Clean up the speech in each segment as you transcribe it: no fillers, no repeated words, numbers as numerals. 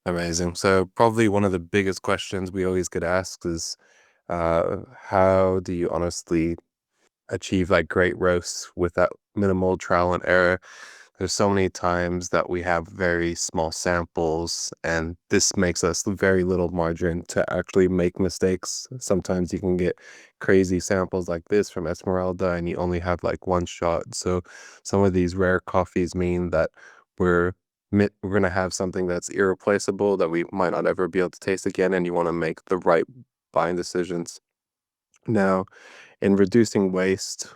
Amazing. So probably one of the biggest questions we always get asked is, how do you honestly achieve like great roasts with that minimal trial and error? There's so many times that we have very small samples, and this makes us very little margin to actually make mistakes. Sometimes you can get crazy samples like this from Esmeralda, and you only have like one shot. So some of these rare coffees mean that we're we're gonna have something that's irreplaceable that we might not ever be able to taste again, and you want to make the right buying decisions. Now, in reducing waste,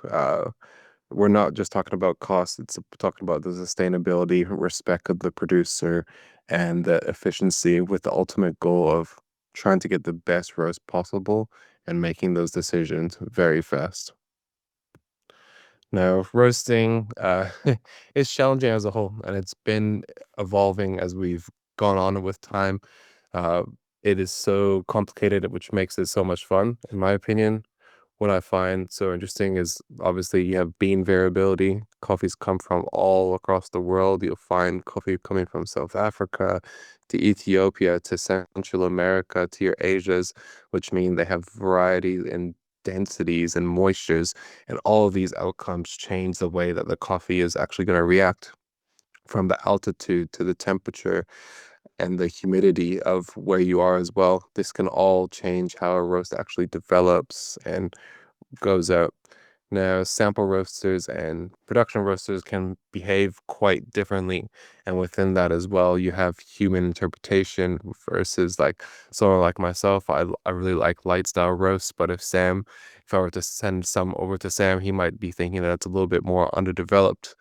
we're not just talking about cost, it's talking about the sustainability, respect of the producer, and the efficiency with the ultimate goal of trying to get the best roast possible and making those decisions very fast. Now, roasting is challenging as a whole, and it's been evolving as we've gone on with time. Uh, it is so complicated, which makes it so much fun, in my opinion. What I find so interesting is obviously you have bean variability. Coffees come from all across the world. You'll find coffee coming from South Africa to Ethiopia to Central America to your Asias, which mean they have variety in densities and moistures, and all of these outcomes change the way that the coffee is actually going to react from the altitude to the temperature and the humidity of where you are as well. This can all change how a roast actually develops and goes out. Now, sample roasters and production roasters can behave quite differently. And within that as well, you have human interpretation versus like someone like myself. I really like light style roasts, but if I were to send some over to Sam, he might be thinking that it's a little bit more underdeveloped.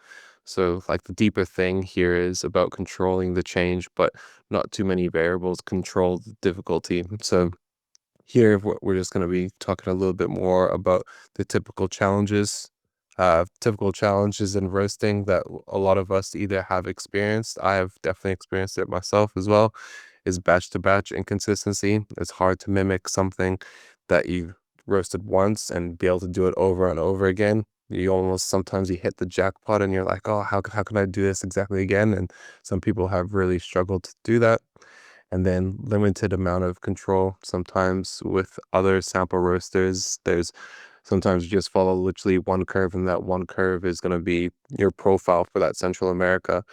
So, like, the deeper thing here is about controlling the change, but not too many variables control the difficulty. So, here, we're just going to be talking a little bit more about the typical challenges in roasting that a lot of us either have experienced. I have definitely experienced it myself as well, is batch to batch inconsistency. It's hard to mimic something that you roasted once and be able to do it over and over again. You almost sometimes you hit the jackpot and you're like, oh, how can I do this exactly again? And some people have really struggled to do that. And then limited amount of control. Sometimes with other sample roasters, there's sometimes you just follow literally one curve, and that one curve is going to be your profile for that Central America.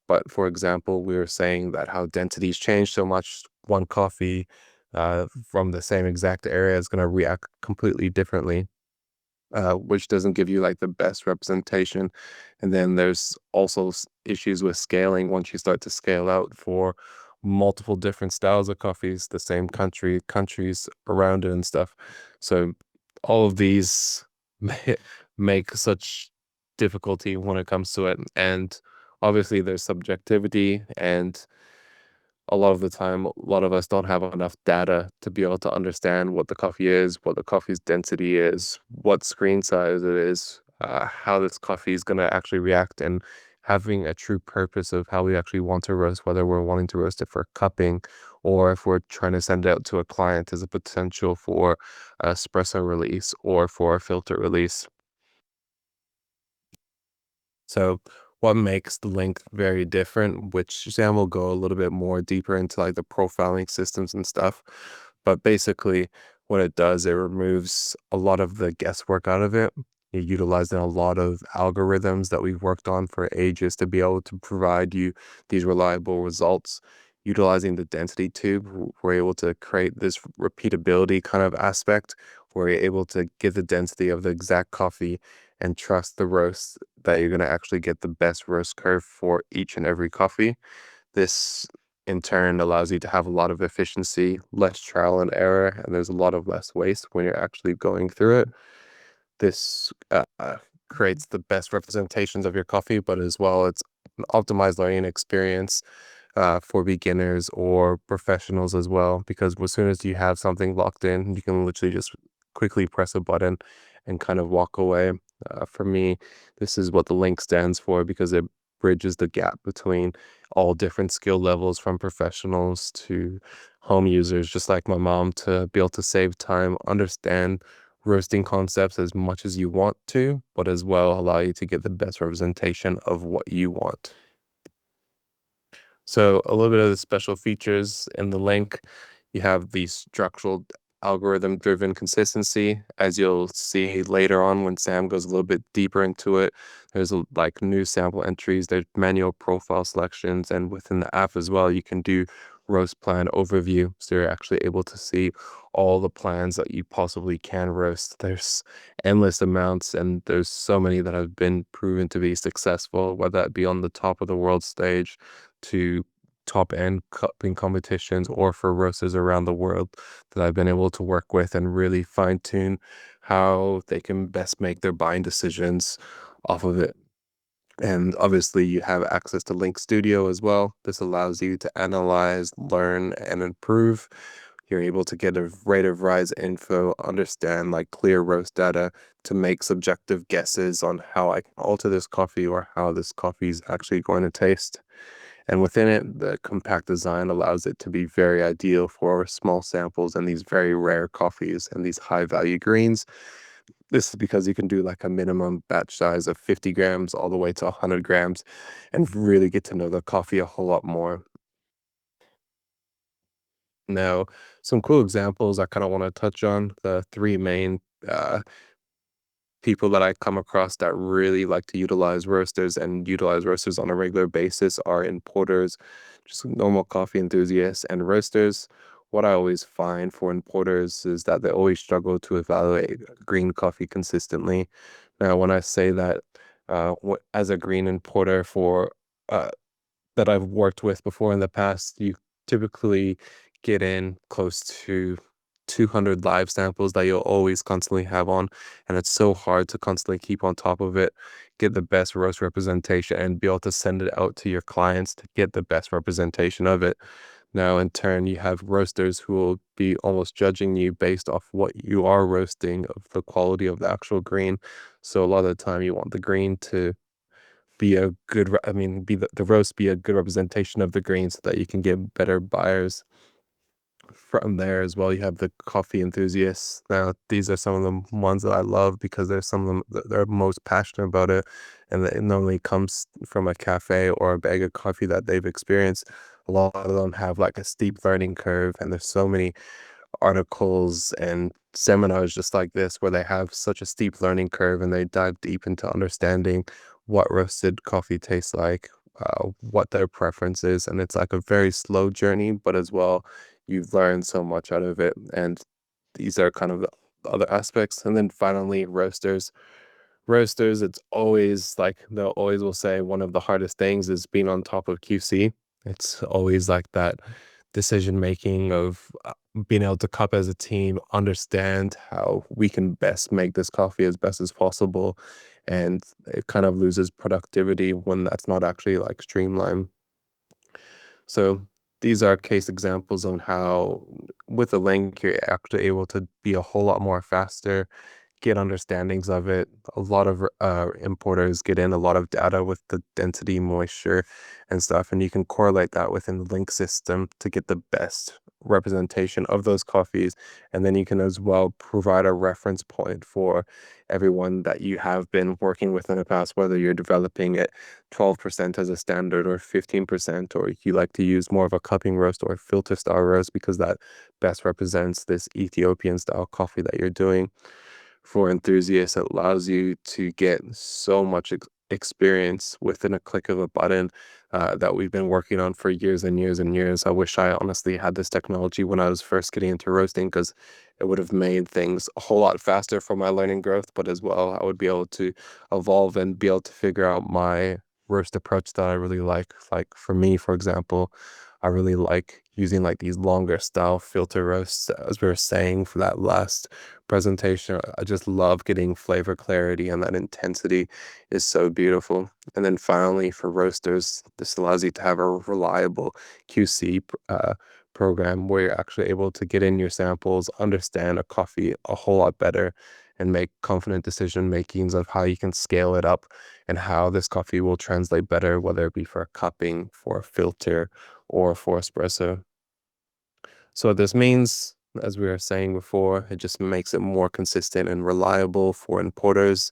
But for example, we were saying that how densities change so much, one coffee from the same exact area is going to react completely differently, which doesn't give you like the best representation. And then there's also issues with scaling once you start to scale out for multiple different styles of coffees, the same countries around it and stuff. So all of these make such difficulty when it comes to it. And obviously there's subjectivity, and a lot of the time, a lot of us don't have enough data to be able to understand what the coffee is, what the coffee's density is, what screen size it is, how this coffee is going to actually react, and having a true purpose of how we actually want to roast, whether we're wanting to roast it for cupping or if we're trying to send it out to a client as a potential for espresso release or for a filter release. So what makes the link very different, which Sam will go a little bit more deeper into like the profiling systems and stuff. But basically what it does, it removes a lot of the guesswork out of it. It utilizing a lot of algorithms that we've worked on for ages to be able to provide you these reliable results. Utilizing the density tube, we're able to create this repeatability kind of aspect where you're able to get the density of the exact coffee and trust the roast that you're going to actually get the best roast curve for each and every coffee. This in turn allows you to have a lot of efficiency, less trial and error, and there's a lot of less waste when you're actually going through it. This creates the best representations of your coffee, but as well, it's an optimized learning experience for beginners or professionals as well. Because as soon as you have something locked in, you can literally just quickly press a button and kind of walk away. For me, this is what the link stands for because it bridges the gap between all different skill levels from professionals to home users, just like my mom, to be able to save time, understand roasting concepts as much as you want to, but as well allow you to get the best representation of what you want. So a little bit of the special features in the link, you have the structural algorithm driven consistency. As you'll see later on when Sam goes a little bit deeper into it, there's like new sample entries, there's manual profile selections, and within the app as well, you can do roast plan overview. So you're actually able to see all the plans that you possibly can roast. There's endless amounts, and there's so many that have been proven to be successful, whether that be on the top of the world stage to top end cupping competitions or for roasters around the world that I've been able to work with and really fine tune how they can best make their buying decisions off of it. And obviously, you have access to Link Studio as well. This allows you to analyze, learn, and improve. You're able to get a rate of rise info, understand like clear roast data to make subjective guesses on how I can alter this coffee or how this coffee is actually going to taste. And within it, the compact design allows it to be very ideal for small samples and these very rare coffees and these high value greens. This is because you can do like a minimum batch size of 50 grams all the way to 100 grams and really get to know the coffee a whole lot more. Now, some cool examples I kind of want to touch on the three main uh, people that I come across that really like to utilize roasters and utilize roasters on a regular basis are importers, just normal coffee enthusiasts, and roasters. What I always find for importers is that they always struggle to evaluate green coffee consistently. Now, when I say that, as a green importer for uh, that I've worked with before in the past, you typically get in close to 200 live samples that you'll always constantly have on. And it's so hard to constantly keep on top of it, get the best roast representation, and be able to send it out to your clients to get the best representation of it. Now, in turn, you have roasters who will be almost judging you based off what you are roasting of the quality of the actual green. So a lot of the time, you want the green to be a good, be the roast be a good representation of the green so that you can get better buyers from there as well. You have the coffee enthusiasts. Now, these are some of the ones that I love because they're some of them that they're most passionate about it, and it normally comes from a cafe or a bag of coffee that they've experienced. A lot of them have like a steep learning curve, and there's so many articles and seminars just like this where they have such a steep learning curve and they dive deep into understanding what roasted coffee tastes like, what their preference is, and it's like a very slow journey, but as well, you've learned so much out of it. And these are kind of the other aspects. And then finally, roasters. Roasters, it's always like they'll always will say one of the hardest things is being on top of QC. It's always like that decision making of being able to cup as a team, understand how we can best make this coffee as best as possible. And it kind of loses productivity when that's not actually like streamlined. So these are case examples on how with a link you're actually able to be a whole lot more faster, get understandings of it. A lot of importers get in a lot of data with the density, moisture, and stuff, and you can correlate that within the link system to get the best representation of those coffees. And then you can as well provide a reference point for everyone that you have been working with in the past, whether you're developing it 12% as a standard or 15%, or you like to use more of a cupping roast or filter style roast because that best represents this Ethiopian style coffee that you're doing. For enthusiasts, it allows you to get so much experience within a click of a button that we've been working on for years and years and years. I wish I honestly had this technology when I was first getting into roasting because it would have made things a whole lot faster for my learning growth, but as well, I would be able to evolve and be able to figure out my roast approach that I really like. Like for me, for example, I really like using like these longer style filter roasts, as we were saying for that last presentation. I just love getting flavor clarity, and that intensity is so beautiful. And then finally, for roasters, this allows you to have a reliable QC program where you're actually able to get in your samples, understand a coffee a whole lot better, and make confident decision makings of how you can scale it up and how this coffee will translate better, whether it be for cupping, for a filter, or for espresso. So what this means as we were saying before. It just makes it more consistent and reliable for importers.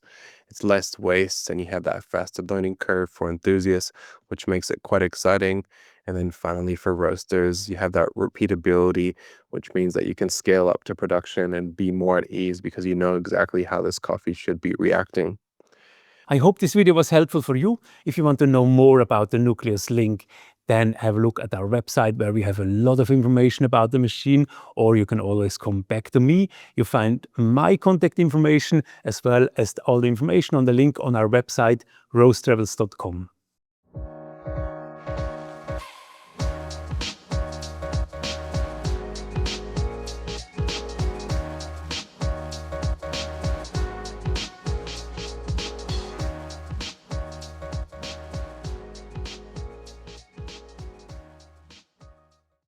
It's less waste, and you have that faster learning curve for enthusiasts, which makes it quite exciting. And then finally, for roasters, you have that repeatability, which means that you can scale up to production and be more at ease because you know exactly how this coffee should be reacting. I hope this video was helpful for you. If you want to know more about the Nucleus Link, then have a look at our website where we have a lot of information about the machine, or you can always come back to me. You find my contact information as well as all the information on the link on our website, roasttravels.com.